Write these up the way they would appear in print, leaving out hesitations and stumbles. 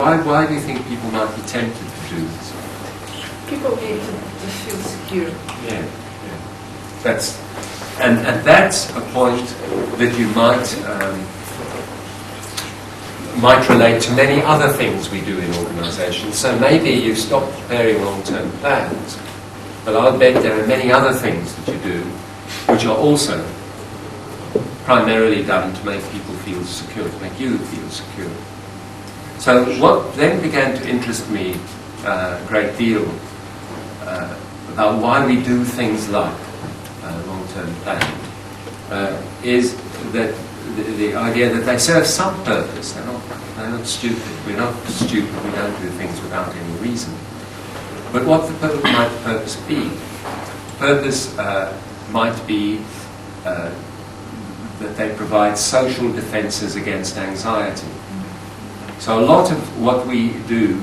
Why do you think people might be tempted to do this? People need to feel secure. Yeah. And that's a point that you might relate to many other things we do in organisations. So maybe you stop preparing long-term plans, but I'll bet there are many other things that you do which are also primarily done to make people feel secure, to make you feel secure. So what then began to interest me a great deal about why we do things like long-term planning is that the idea that they serve some purpose. They're not stupid. We're not stupid. We don't do things without any reason. But what might the purpose be? Purpose might be that they provide social defences against anxiety. So a lot of what we do,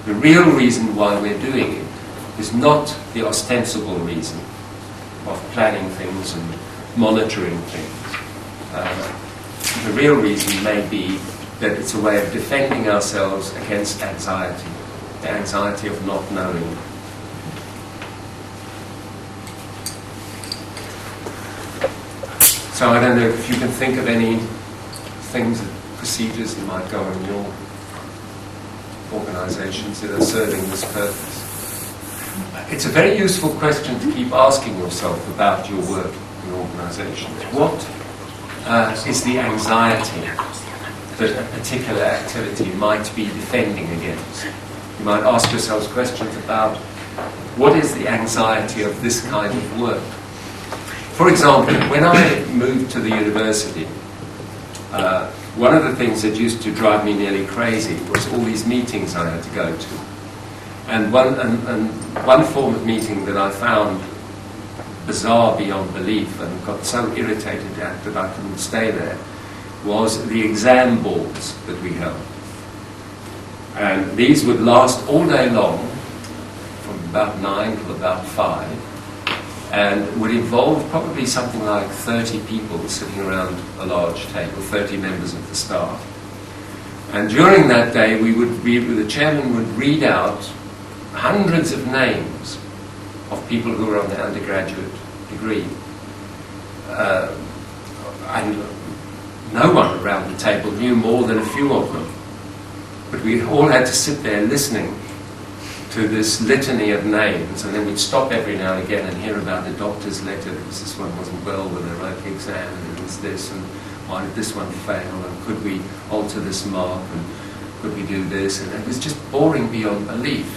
the real reason why we're doing it, is not the ostensible reason of planning things and monitoring things. The real reason may be that it's a way of defending ourselves against anxiety, the anxiety of not knowing. So I don't know if you can think of any things, procedures that might go in your organisations that are serving this purpose. It's a very useful question to keep asking yourself about your work in organisations. What is the anxiety that a particular activity might be defending against? You might ask yourselves questions about what is the anxiety of this kind of work. For example, when I moved to the university, one of the things that used to drive me nearly crazy was all these meetings I had to go to. And one form of meeting that I found bizarre beyond belief and got so irritated at that I couldn't stay there was the exam boards that we held. And these would last all day long, from about 9 till about 5. And would involve probably something like 30 people sitting around a large table, 30 members of the staff. And during that day, the chairman would read out hundreds of names of people who were on the undergraduate degree. And no one around the table knew more than a few of them. But we all had to sit there listening to this litany of names, and then we'd stop every now and again and hear about the doctor's letter because this one wasn't well when they wrote the exam, and it was this, and why did this one fail, and could we alter this mark, and could we do this, and it was just boring beyond belief.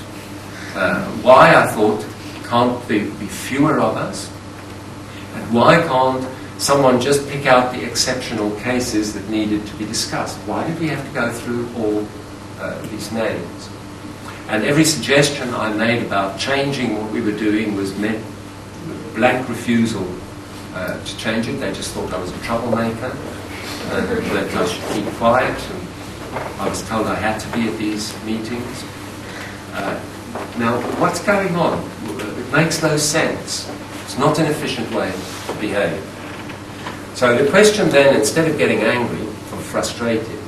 Why, I thought, can't there be fewer of us? And why can't someone just pick out the exceptional cases that needed to be discussed? Why did we have to go through all these names? And every suggestion I made about changing what we were doing was met with blank refusal to change it. They just thought I was a troublemaker, and that I should keep quiet. And I was told I had to be at these meetings. Now, what's going on? It makes no sense. It's not an efficient way to behave. So the question then, instead of getting angry or frustrated,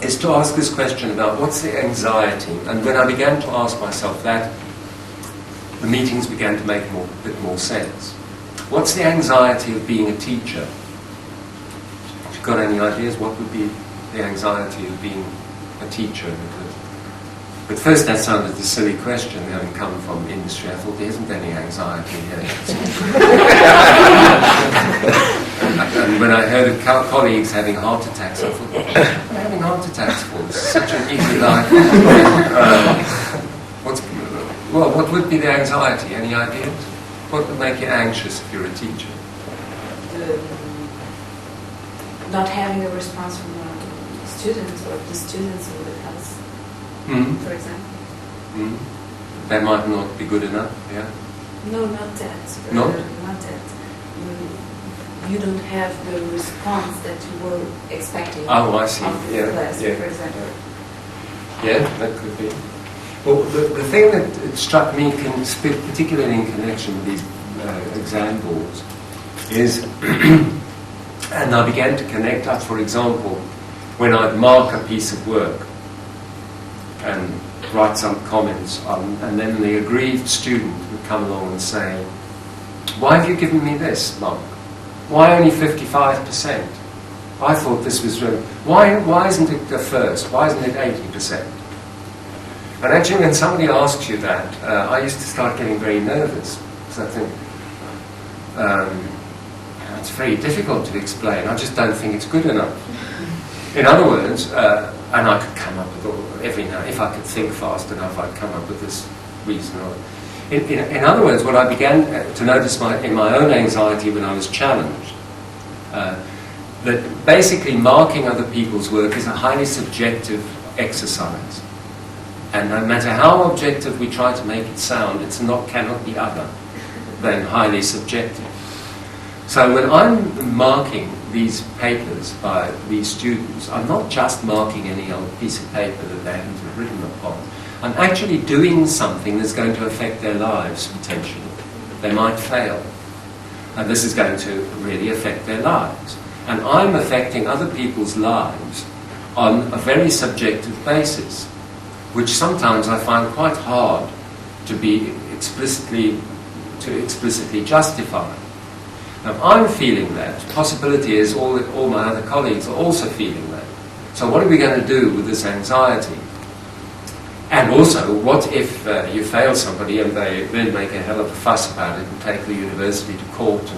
is to ask this question about what's the anxiety. And when I began to ask myself that, the meetings began to make a bit more sense. What's the anxiety of being a teacher? Have you got any ideas what would be the anxiety of being a teacher? But first that sounded a silly question, having come from industry. I thought there isn't any anxiety here. And when I heard of colleagues having heart attacks, I thought, what are they having heart attacks for? It's such an easy life. What would be the anxiety? Any ideas? What would make you anxious if you're a teacher? Not having a response from students or the students in the class, for example. That might not be good enough, yeah? No, not that. No? Not that. You don't have the response that you were expecting. Oh, I see. Of the class, for example. Yeah, that could be. Well, the thing that struck me, particularly in connection with these exam boards, is, and I began to connect up, for example, when I'd mark a piece of work and write some comments on, and then the aggrieved student would come along and say, "Why have you given me this, Mark? Why only 55%? I thought this was really... Why isn't it the first? Why isn't it 80%? And actually, when somebody asks you that, I used to start getting very nervous. Because I think, it's very difficult to explain. I just don't think it's good enough. In other words, and I could come up with every now, if I could think fast enough, I'd come up with this reason. In other words, what I began to notice in my own anxiety when I was challenged, that basically marking other people's work is a highly subjective exercise. And no matter how objective we try to make it sound, cannot be other than highly subjective. So when I'm marking these papers by these students, I'm not just marking any old piece of paper that they haven't written upon. I'm actually doing something that's going to affect their lives, potentially. They might fail. And this is going to really affect their lives. And I'm affecting other people's lives on a very subjective basis, which sometimes I find quite hard to explicitly justify. Now, if I'm feeling that, the possibility is all my other colleagues are also feeling that. So what are we going to do with this anxiety? And also, what if you fail somebody and they then make a hell of a fuss about it and take the university to court,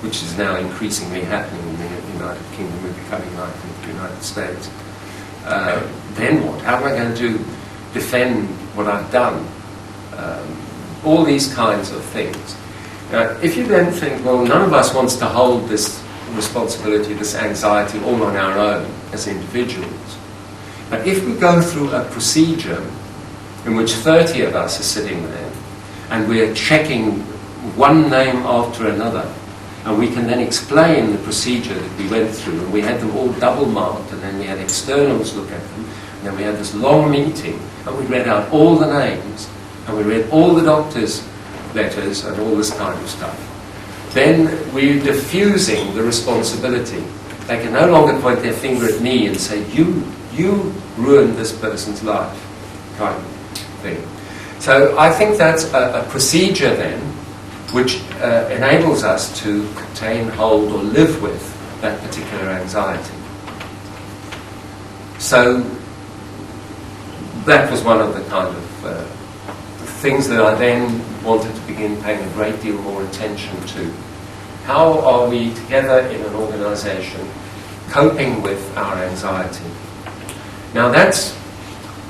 which is now increasingly happening in the United Kingdom, we're becoming like the United States. Then what? How am I going to defend what I've done? All these kinds of things. If you then think, well, none of us wants to hold this responsibility, this anxiety all on our own as individuals. But if we go through a procedure in which 30 of us are sitting there and we're checking one name after another, and we can then explain the procedure that we went through, and we had them all double marked, and then we had externals look at them, and then we had this long meeting, and we read out all the names, and we read all the doctors' letters and all this kind of stuff. Then we're diffusing the responsibility. They can no longer point their finger at me and say, you ruined this person's life, kind of thing. So I think that's a procedure then which enables us to contain, hold, or live with that particular anxiety. So that was one of the kind of things that I then wanted to begin paying a great deal more attention to. How are we together in an organisation coping with our anxiety? Now that's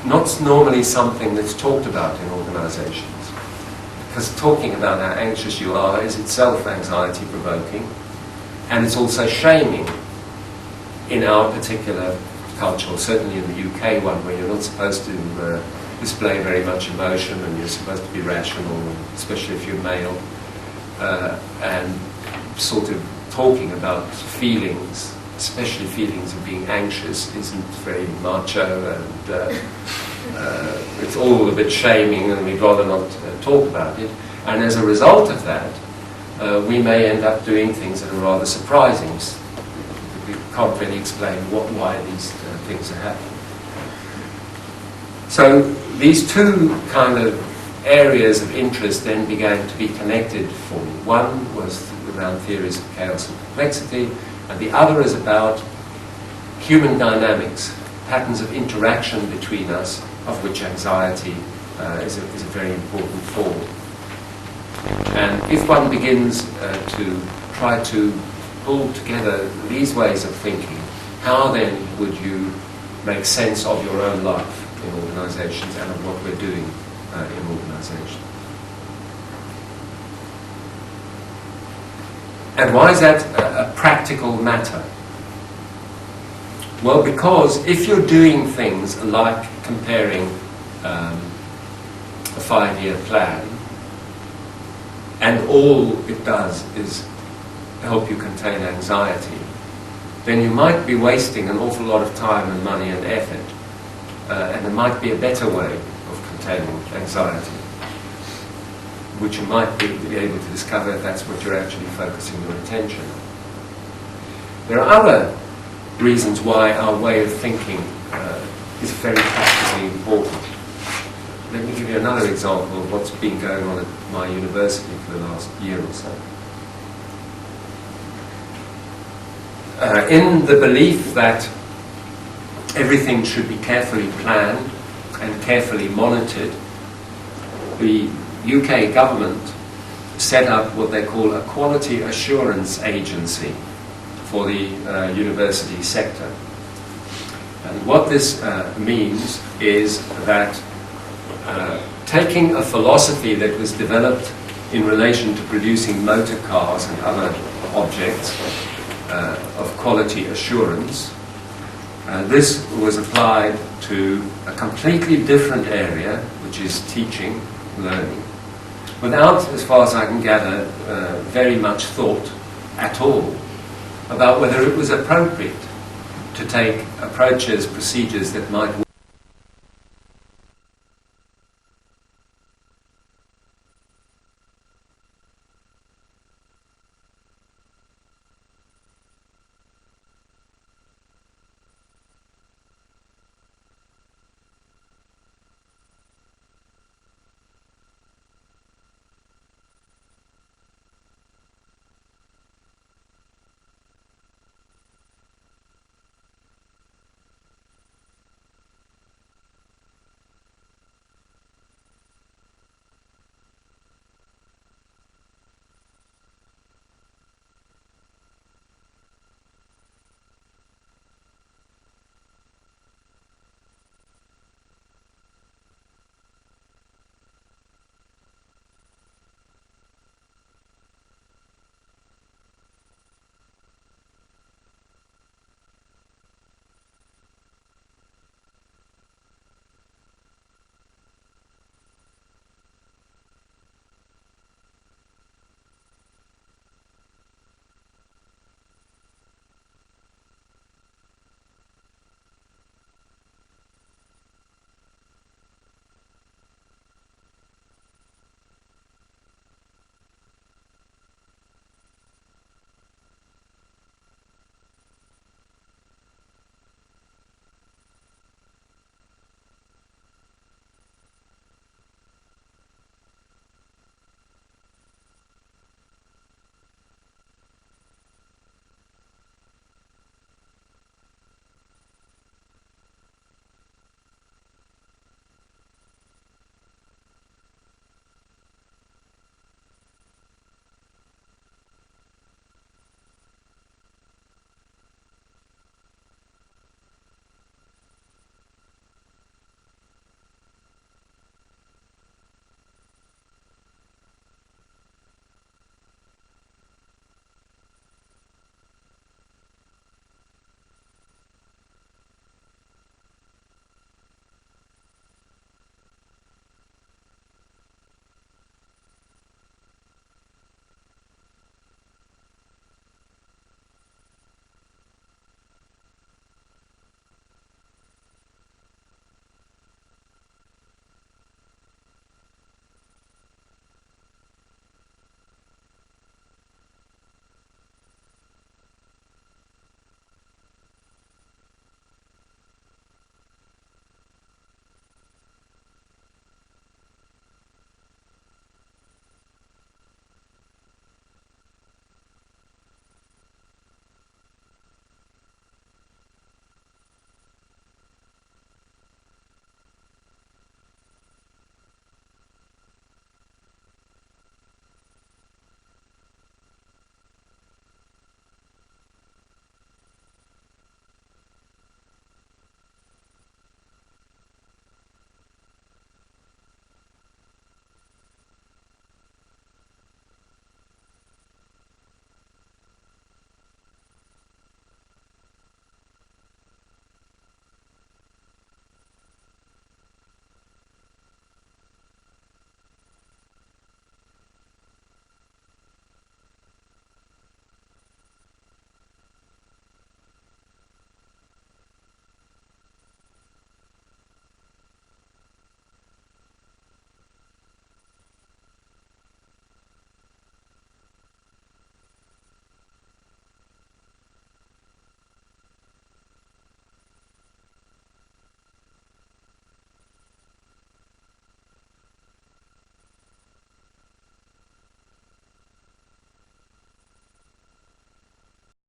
not normally something that's talked about in organisations, because talking about how anxious you are is itself anxiety provoking, and it's also shaming in our particular culture, or certainly in the UK one, where you're not supposed to display very much emotion, and you're supposed to be rational, especially if you're male, and sort of talking about feelings, especially feelings of being anxious, isn't very macho, and it's all a bit shaming, and we'd rather not talk about it. And as a result of that, we may end up doing things that are rather surprising. We can't really explain why these things are happening. So these two kind of areas of interest then began to be connected for me. One was around theories of chaos and complexity, and the other is about human dynamics, patterns of interaction between us, of which anxiety is a very important form. And if one begins to try to pull together these ways of thinking, how then would you make sense of your own life in organisations and of what we're doing in organisations? And why is that a practical matter? Well, because if you're doing things like comparing a 5-year plan, and all it does is help you contain anxiety, then you might be wasting an awful lot of time and money and effort, and there might be a better way of containing anxiety, which you might be able to discover if that's what you're actually focusing your attention on. There are other reasons why our way of thinking is very practically important. Let me give you another example of what's been going on at my university for the last year or so. In the belief that everything should be carefully planned and carefully monitored, the UK government set up what they call a quality assurance agency for the university sector. And what this means is that taking a philosophy that was developed in relation to producing motor cars and other objects of quality assurance, this was applied to a completely different area, which is teaching, learning, without, as far as I can gather, very much thought at all about whether it was appropriate to take approaches, procedures that might